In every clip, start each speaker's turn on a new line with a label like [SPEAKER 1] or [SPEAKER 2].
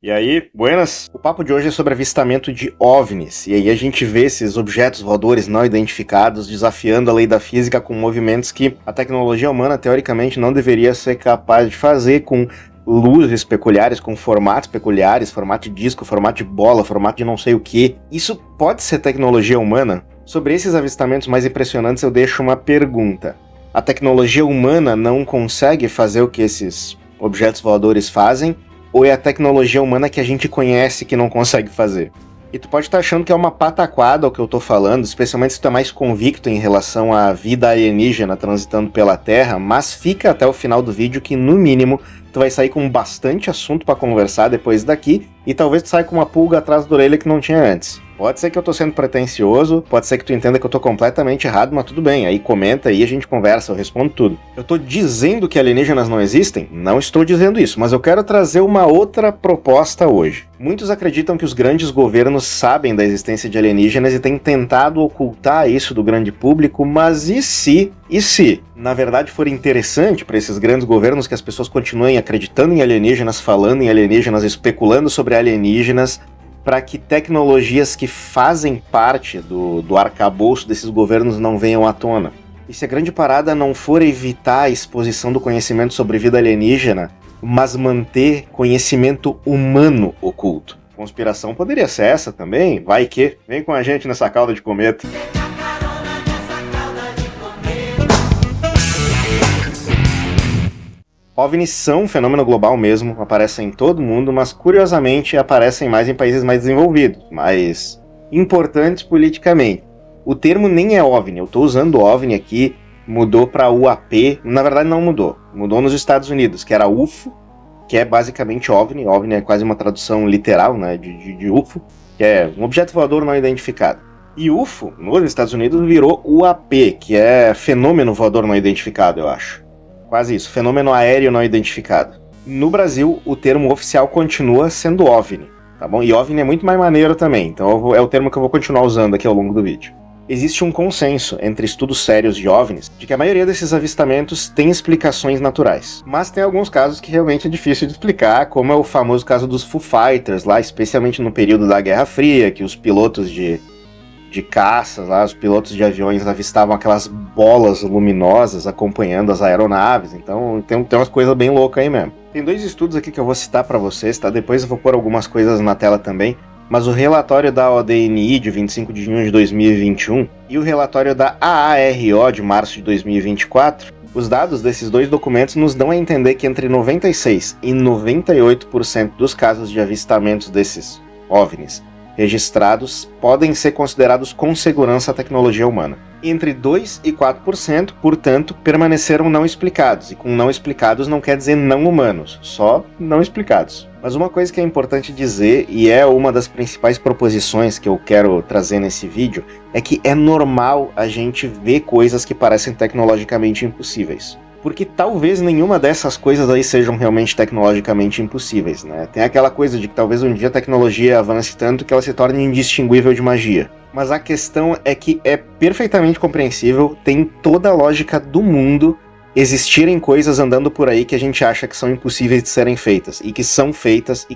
[SPEAKER 1] E aí, buenas? O papo de hoje é sobre avistamento de OVNIs, e aí a gente vê esses objetos voadores não identificados desafiando a lei da física com movimentos que a tecnologia humana teoricamente não deveria ser capaz de fazer, com luzes peculiares, com formatos peculiares, formato de disco, formato de bola, formato de não sei o que. Isso pode ser tecnologia humana? Sobre esses avistamentos mais impressionantes eu deixo uma pergunta. A tecnologia humana não consegue fazer o que esses objetos voadores fazem? Ou é a tecnologia humana que a gente conhece que não consegue fazer? E tu pode estar achando que é uma pataquada o que eu tô falando, especialmente se tu é mais convicto em relação à vida alienígena transitando pela Terra, mas fica até o final do vídeo que, no mínimo, tu vai sair com bastante assunto pra conversar depois daqui, e talvez tu saia com uma pulga atrás da orelha que não tinha antes. Pode ser que eu tô sendo pretencioso, pode ser que tu entenda que eu tô completamente errado, mas tudo bem, aí comenta aí, a gente conversa, eu respondo tudo. Eu tô dizendo que alienígenas não existem? Não estou dizendo isso, mas eu quero trazer uma outra proposta hoje. Muitos acreditam que os grandes governos sabem da existência de alienígenas e têm tentado ocultar isso do grande público, mas e se, na verdade, for interessante para esses grandes governos que as pessoas continuem acreditando em alienígenas, falando em alienígenas, especulando sobre alienígenas, para que tecnologias que fazem parte do arcabouço desses governos não venham à tona? E se a grande parada não for evitar a exposição do conhecimento sobre vida alienígena, mas manter conhecimento humano oculto? Conspiração poderia ser essa também? Vai que? Vem com a gente nessa cauda de cometa. OVNIs são um fenômeno global mesmo, aparecem em todo mundo, mas curiosamente aparecem mais em países mais desenvolvidos, mais importantes politicamente. O termo nem é OVNI, eu estou usando OVNI aqui, mudou para UAP, na verdade não mudou, mudou nos Estados Unidos, que era UFO, que é basicamente OVNI, OVNI é quase uma tradução literal, né, de UFO, que é um objeto voador não identificado. E UFO, nos Estados Unidos, virou UAP, que é fenômeno voador não identificado, eu acho. Quase isso, fenômeno aéreo não identificado. No Brasil, o termo oficial continua sendo OVNI, tá bom? E OVNI é muito mais maneiro também, então é o termo que eu vou continuar usando aqui ao longo do vídeo. Existe um consenso entre estudos sérios de OVNIs de que a maioria desses avistamentos tem explicações naturais. Mas tem alguns casos que realmente é difícil de explicar, como é o famoso caso dos Foo Fighters, lá especialmente no período da Guerra Fria, que os pilotos de caças, lá, os pilotos de aviões avistavam aquelas bolas luminosas acompanhando as aeronaves, então tem umas coisas bem loucas aí mesmo. Tem dois estudos aqui que eu vou citar para vocês, tá? Depois eu vou pôr algumas coisas na tela também, mas o relatório da ODNI de 25 de junho de 2021 e o relatório da AARO de março de 2024, os dados desses dois documentos nos dão a entender que entre 96% e 98% dos casos de avistamentos desses OVNIs registrados podem ser considerados com segurança a tecnologia humana. Entre 2% e 4%, portanto, permaneceram não explicados, e com não explicados não quer dizer não humanos, só não explicados. Mas uma coisa que é importante dizer, e é uma das principais proposições que eu quero trazer nesse vídeo, é que é normal a gente ver coisas que parecem tecnologicamente impossíveis. Porque talvez nenhuma dessas coisas aí sejam realmente tecnologicamente impossíveis, né? Tem aquela coisa de que talvez um dia a tecnologia avance tanto que ela se torne indistinguível de magia. Mas a questão é que é perfeitamente compreensível, tem toda a lógica do mundo existirem coisas andando por aí que a gente acha que são impossíveis de serem feitas, e que são feitas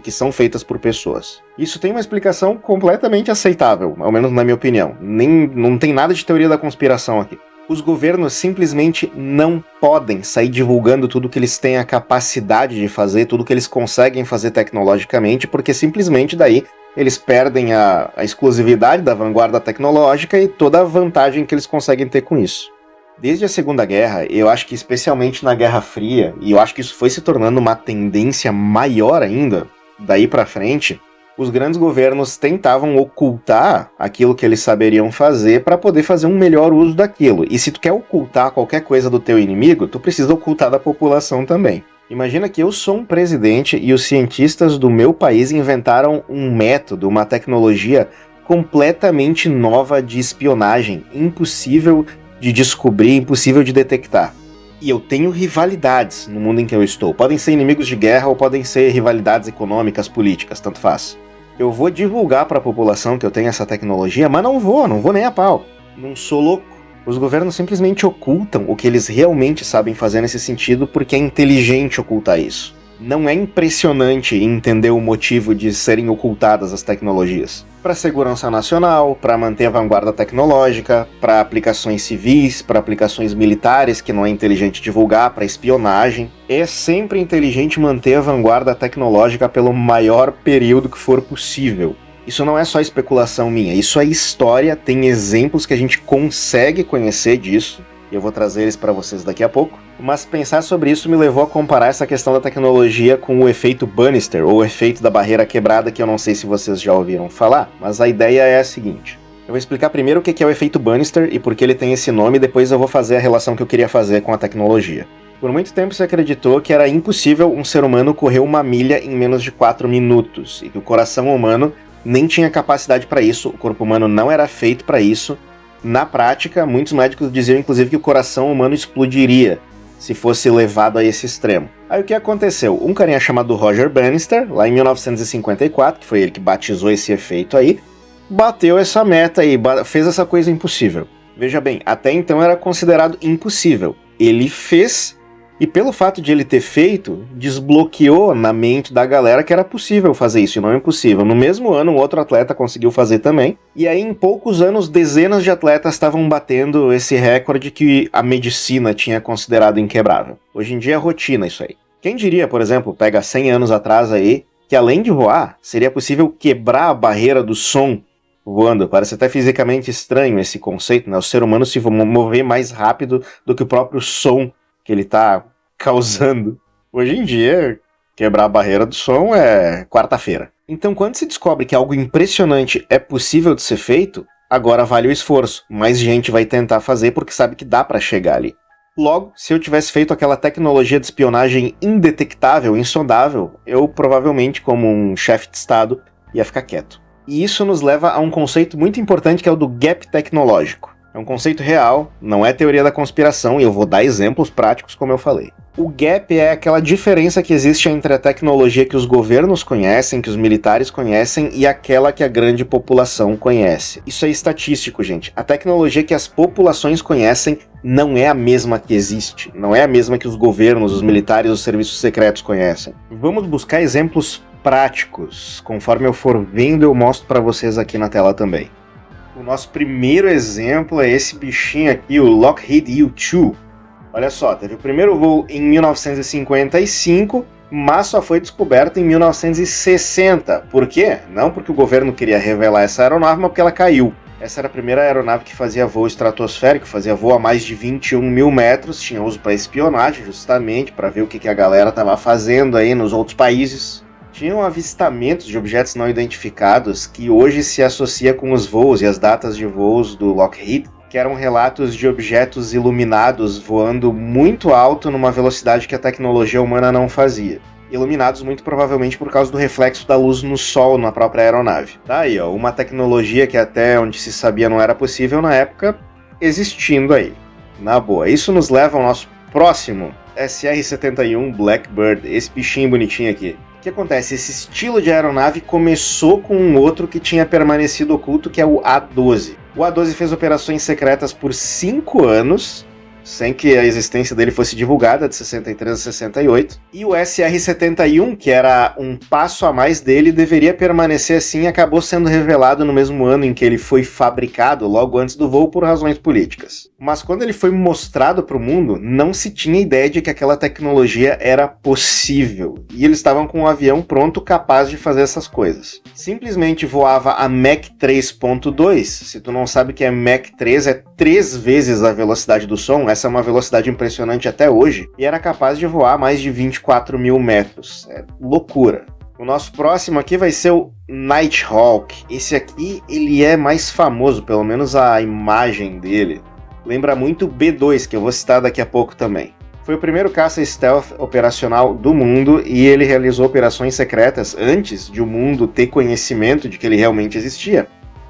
[SPEAKER 1] por pessoas. Isso tem uma explicação completamente aceitável, ao menos na minha opinião. Não tem nada de teoria da conspiração aqui. Os governos simplesmente não podem sair divulgando tudo que eles têm a capacidade de fazer, tudo que eles conseguem fazer tecnologicamente, porque simplesmente daí eles perdem a exclusividade da vanguarda tecnológica e toda a vantagem que eles conseguem ter com isso. Desde a Segunda Guerra, eu acho que especialmente na Guerra Fria, e eu acho que isso foi se tornando uma tendência maior ainda, daí pra frente, os grandes governos tentavam ocultar aquilo que eles saberiam fazer para poder fazer um melhor uso daquilo. E se tu quer ocultar qualquer coisa do teu inimigo, tu precisa ocultar da população também. Imagina que eu sou um presidente e os cientistas do meu país inventaram um método, uma tecnologia completamente nova de espionagem, impossível de descobrir, impossível de detectar. E eu tenho rivalidades no mundo em que eu estou. Podem ser inimigos de guerra ou podem ser rivalidades econômicas, políticas, tanto faz. Eu vou divulgar para a população que eu tenho essa tecnologia, mas não vou nem a pau. Não sou louco. Os governos simplesmente ocultam o que eles realmente sabem fazer nesse sentido porque é inteligente ocultar isso. Não é impressionante entender o motivo de serem ocultadas as tecnologias. Para segurança nacional, para manter a vanguarda tecnológica, para aplicações civis, para aplicações militares que não é inteligente divulgar, para espionagem. É sempre inteligente manter a vanguarda tecnológica pelo maior período que for possível. Isso não é só especulação minha, isso é história, tem exemplos que a gente consegue conhecer disso, e eu vou trazer eles para vocês daqui a pouco. Mas pensar sobre isso me levou a comparar essa questão da tecnologia com o efeito Bannister, ou o efeito da barreira quebrada, que eu não sei se vocês já ouviram falar, mas a ideia é a seguinte. Eu vou explicar primeiro o que é o efeito Bannister e por que ele tem esse nome, e depois eu vou fazer a relação que eu queria fazer com a tecnologia. Por muito tempo se acreditou que era impossível um ser humano correr 1 milha em menos de 4 minutos, e que o coração humano nem tinha capacidade para isso, o corpo humano não era feito para isso. Na prática, muitos médicos diziam inclusive que o coração humano explodiria se fosse levado a esse extremo. Aí o que aconteceu? Um carinha chamado Roger Bannister, lá em 1954, que foi ele que batizou esse efeito aí, bateu essa meta e fez essa coisa impossível. Veja bem, até então era considerado impossível. Ele fez, e pelo fato de ele ter feito, desbloqueou na mente da galera que era possível fazer isso, e não é impossível. No mesmo ano, um outro atleta conseguiu fazer também, e aí em poucos anos, dezenas de atletas estavam batendo esse recorde que a medicina tinha considerado inquebrável. Hoje em dia é rotina isso aí. Quem diria, por exemplo, pega 100 anos atrás aí, que além de voar, seria possível quebrar a barreira do som voando? Parece até fisicamente estranho esse conceito, né? O ser humano se mover mais rápido do que o próprio som que ele tá causando. Hoje em dia, quebrar a barreira do som é quarta-feira. Então, quando se descobre que algo impressionante é possível de ser feito, agora vale o esforço. Mais gente vai tentar fazer porque sabe que dá pra chegar ali. Logo, se eu tivesse feito aquela tecnologia de espionagem indetectável, insondável, eu provavelmente, como um chefe de Estado, ia ficar quieto. E isso nos leva a um conceito muito importante que é o do gap tecnológico. É um conceito real, não é teoria da conspiração, e eu vou dar exemplos práticos como eu falei. O gap é aquela diferença que existe entre a tecnologia que os governos conhecem, que os militares conhecem, e aquela que a grande população conhece. Isso é estatístico, gente. A tecnologia que as populações conhecem não é a mesma que existe. Não é a mesma que os governos, os militares, os serviços secretos conhecem. Vamos buscar exemplos práticos. Conforme eu for vendo, eu mostro para vocês aqui na tela também. O nosso primeiro exemplo é esse bichinho aqui, o Lockheed U-2. Olha só, teve o primeiro voo em 1955, mas só foi descoberto em 1960. Por quê? Não porque o governo queria revelar essa aeronave, mas porque ela caiu. Essa era a primeira aeronave que fazia voo estratosférico, fazia voo a mais de 21 mil metros, tinha uso para espionagem, justamente, para ver o que a galera estava fazendo aí nos outros países. Tinham avistamentos de objetos não identificados que hoje se associa com os voos e as datas de voos do Lockheed, que eram relatos de objetos iluminados voando muito alto numa velocidade que a tecnologia humana não fazia. Iluminados muito provavelmente por causa do reflexo da luz no sol na própria aeronave. Tá aí, ó, uma tecnologia que até onde se sabia não era possível na época, existindo aí. Na boa. Isso nos leva ao nosso próximo SR-71 Blackbird, esse bichinho bonitinho aqui. O que acontece? Esse estilo de aeronave começou com um outro que tinha permanecido oculto, que é o A-12. O A-12 fez operações secretas por 5 anos, sem que a existência dele fosse divulgada, de 63 a 68. E o SR-71, que era um passo a mais dele, deveria permanecer assim e acabou sendo revelado no mesmo ano em que ele foi fabricado, logo antes do voo, por razões políticas. Mas quando ele foi mostrado para o mundo, não se tinha ideia de que aquela tecnologia era possível. E eles estavam com um avião pronto, capaz de fazer essas coisas. Simplesmente voava a Mach 3.2. Se tu não sabe que é Mach 3, é 3 vezes a velocidade do som. Essa é uma velocidade impressionante até hoje. E era capaz de voar mais de 24 mil metros. É loucura. O nosso próximo aqui vai ser o Nighthawk. Esse aqui, ele é mais famoso, pelo menos a imagem dele. Lembra muito o B-2, que eu vou citar daqui a pouco também. Foi o primeiro caça stealth operacional do mundo e ele realizou operações secretas antes de o mundo ter conhecimento de que ele realmente existia,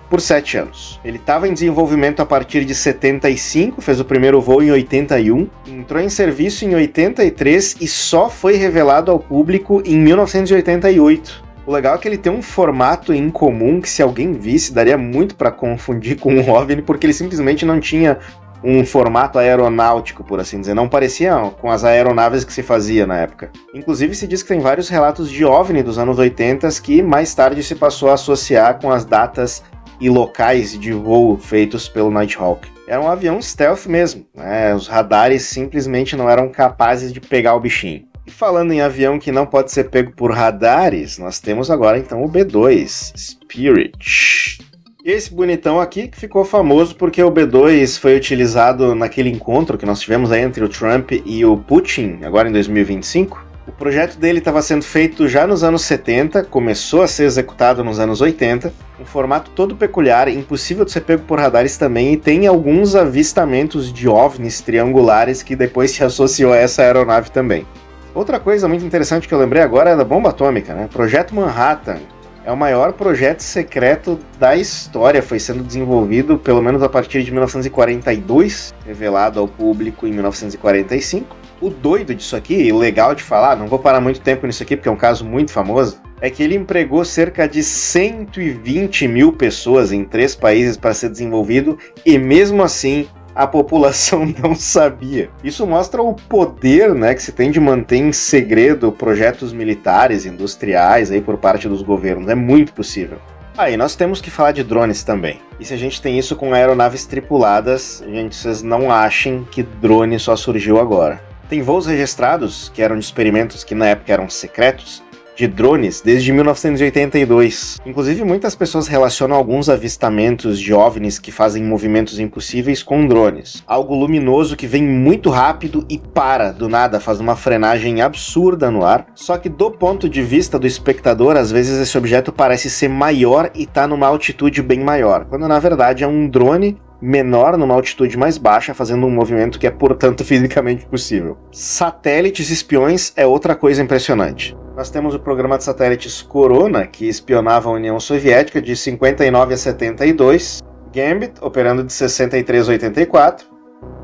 [SPEAKER 1] por 7 anos. Ele estava em desenvolvimento a partir de 75, fez o primeiro voo em 81, entrou em serviço em 83 e só foi revelado ao público em 1988. O legal é que ele tem um formato incomum que se alguém visse daria muito para confundir com um OVNI, porque ele simplesmente não tinha um formato aeronáutico, por assim dizer. Não parecia com as aeronaves que se fazia na época. Inclusive se diz que tem vários relatos de OVNI dos anos 80 que mais tarde se passou a associar com as datas e locais de voo feitos pelo Nighthawk. Era um avião stealth mesmo, né? Os radares simplesmente não eram capazes de pegar o bichinho. E falando em avião que não pode ser pego por radares, nós temos agora então o B-2, Spirit. Esse bonitão aqui que ficou famoso porque o B-2 foi utilizado naquele encontro que nós tivemos aí entre o Trump e o Putin, agora em 2025. O projeto dele estava sendo feito já nos anos 70, começou a ser executado nos anos 80, um formato todo peculiar, impossível de ser pego por radares também, e tem alguns avistamentos de OVNIs triangulares que depois se associou a essa aeronave também. Outra coisa muito interessante que eu lembrei agora é da bomba atômica, né? Projeto Manhattan é o maior projeto secreto da história, foi sendo desenvolvido pelo menos a partir de 1942, revelado ao público em 1945. O doido disso aqui, e legal de falar, não vou parar muito tempo nisso aqui porque é um caso muito famoso, é que ele empregou cerca de 120 mil pessoas em 3 países para ser desenvolvido e mesmo assim a população não sabia. Isso mostra o poder, né, que se tem de manter em segredo projetos militares, industriais aí por parte dos governos. É muito possível. Aí nós temos que falar de drones também. E se a gente tem isso com aeronaves tripuladas, gente, vocês não achem que drone só surgiu agora. Tem voos registrados, que eram de experimentos que na época eram secretos, de drones desde 1982. Inclusive, muitas pessoas relacionam alguns avistamentos de OVNIs que fazem movimentos impossíveis com drones. Algo luminoso que vem muito rápido e para, do nada, faz uma frenagem absurda no ar. Só que do ponto de vista do espectador, às vezes esse objeto parece ser maior e tá numa altitude bem maior, quando na verdade é um drone menor numa altitude mais baixa, fazendo um movimento que é, portanto, fisicamente possível. Satélites espiões é outra coisa impressionante. Nós temos o programa de satélites Corona, que espionava a União Soviética de 59 a 72, Gambit, operando de 63 a 84,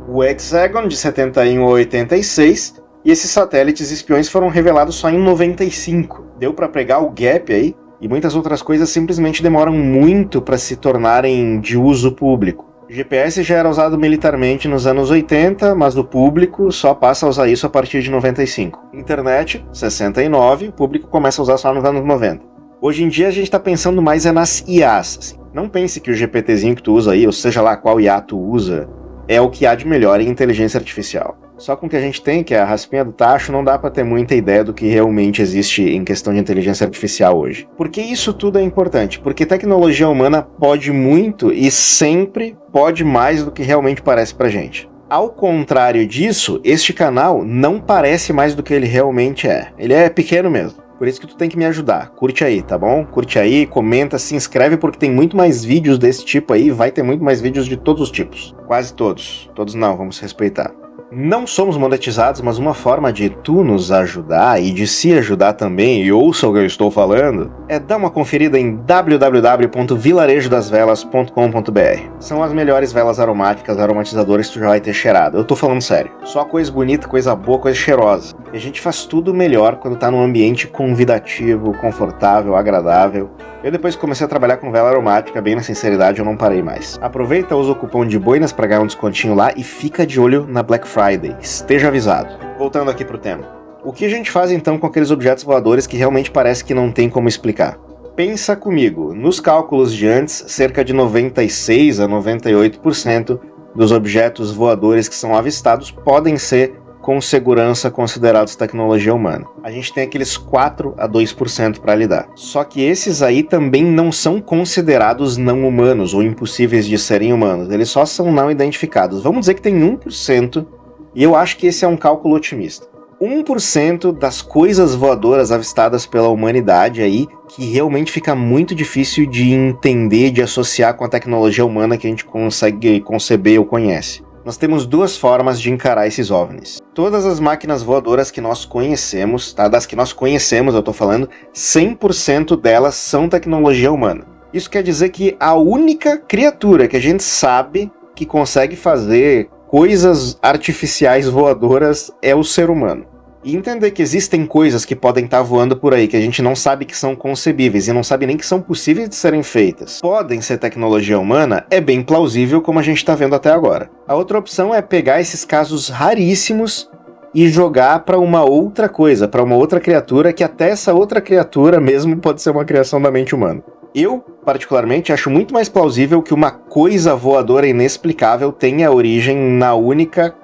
[SPEAKER 1] o Hexagon, de 71 a 86, e esses satélites espiões foram revelados só em 95. Deu para pegar o gap aí, e muitas outras coisas simplesmente demoram muito para se tornarem de uso público. O GPS já era usado militarmente nos anos 80, mas o público só passa a usar isso a partir de 95. Internet, 69, o público começa a usar só nos anos 90. Hoje em dia a gente está pensando mais nas IAs. Assim. Não pense que o GPTzinho que tu usa aí, ou seja lá qual IA tu usa, é o que há de melhor em inteligência artificial. Só com o que a gente tem, que é a raspinha do tacho, não dá para ter muita ideia do que realmente existe em questão de inteligência artificial hoje. Por que isso tudo é importante? Porque tecnologia humana pode muito e sempre pode mais do que realmente parece pra gente. Ao contrário disso, este canal não parece mais do que ele realmente é. Ele é pequeno mesmo. Por isso que tu tem que me ajudar. Curte aí, tá bom? Curte aí, comenta, se inscreve porque tem muito mais vídeos desse tipo aí, vai ter muito mais vídeos de todos os tipos. Quase todos. Todos não, vamos respeitar. Não somos monetizados, mas uma forma de tu nos ajudar e de se ajudar também, e ouça o que eu estou falando, é dar uma conferida em www.vilarejodasvelas.com.br. São as melhores velas aromáticas, aromatizadoras que tu já vai ter cheirado. Eu tô falando sério. Só coisa bonita, coisa boa, coisa cheirosa. E a gente faz tudo melhor quando tá num ambiente convidativo, confortável, agradável. Eu depois que comecei a trabalhar com vela aromática, bem na sinceridade, eu não parei mais. Aproveita, usa o cupom de Boinas pra ganhar um descontinho lá e fica de olho na Black Friday. Esteja avisado. Voltando aqui pro tema. O que a gente faz então com aqueles objetos voadores que realmente parece que não tem como explicar? Pensa comigo, nos cálculos de antes, cerca de 96 a 98% dos objetos voadores que são avistados podem ser com segurança considerados tecnologia humana. A gente tem aqueles 4 a 2% para lidar. Só que esses aí também não são considerados não humanos ou impossíveis de serem humanos. Eles só são não identificados. Vamos dizer que tem 1%, e eu acho que esse é um cálculo otimista. 1% das coisas voadoras avistadas pela humanidade aí, que realmente fica muito difícil de entender, de associar com a tecnologia humana que a gente consegue conceber ou conhece. Nós temos duas formas de encarar esses OVNIs. Todas as máquinas voadoras que nós conhecemos, tá? Das que nós conhecemos, eu tô falando, 100% delas são tecnologia humana. Isso quer dizer que a única criatura que a gente sabe que consegue fazer coisas artificiais voadoras é o ser humano. E entender que existem coisas que podem estar voando por aí, que a gente não sabe que são concebíveis e não sabe nem que são possíveis de serem feitas, podem ser tecnologia humana, é bem plausível como a gente está vendo até agora. A outra opção é pegar esses casos raríssimos e jogar para uma outra coisa, para uma outra criatura, que até essa outra criatura mesmo pode ser uma criação da mente humana. Eu, particularmente, acho muito mais plausível que uma coisa voadora inexplicável tenha origem na única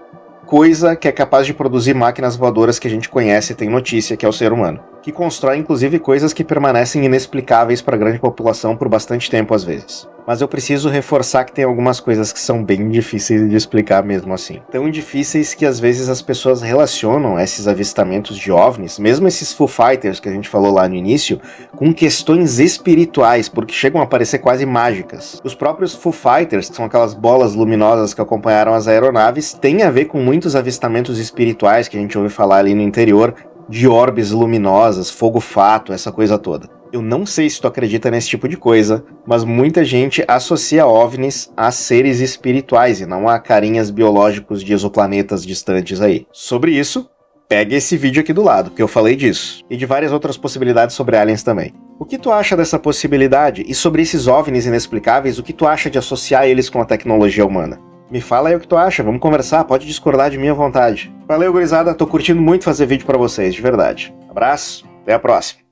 [SPEAKER 1] coisa que é capaz de produzir máquinas voadoras que a gente conhece e tem notícia, que é o ser humano. Que constrói, inclusive, coisas que permanecem inexplicáveis para a grande população por bastante tempo, às vezes. Mas eu preciso reforçar que tem algumas coisas que são bem difíceis de explicar mesmo assim. Tão difíceis que, às vezes, as pessoas relacionam esses avistamentos de OVNIs, mesmo esses Foo Fighters que a gente falou lá no início, com questões espirituais, porque chegam a parecer quase mágicas. Os próprios Foo Fighters, que são aquelas bolas luminosas que acompanharam as aeronaves, têm a ver com muitos avistamentos espirituais que a gente ouve falar ali no interior, de orbes luminosas, fogo-fato, essa coisa toda. Eu não sei se tu acredita nesse tipo de coisa, mas muita gente associa OVNIs a seres espirituais e não a carinhas biológicos de exoplanetas distantes aí. Sobre isso, pega esse vídeo aqui do lado, que eu falei disso, e de várias outras possibilidades sobre aliens também. O que tu acha dessa possibilidade? E sobre esses OVNIs inexplicáveis, o que tu acha de associar eles com a tecnologia humana? Me fala aí o que tu acha, vamos conversar, pode discordar de mim à vontade. Valeu, gurizada, tô curtindo muito fazer vídeo pra vocês, de verdade. Abraço, até a próxima.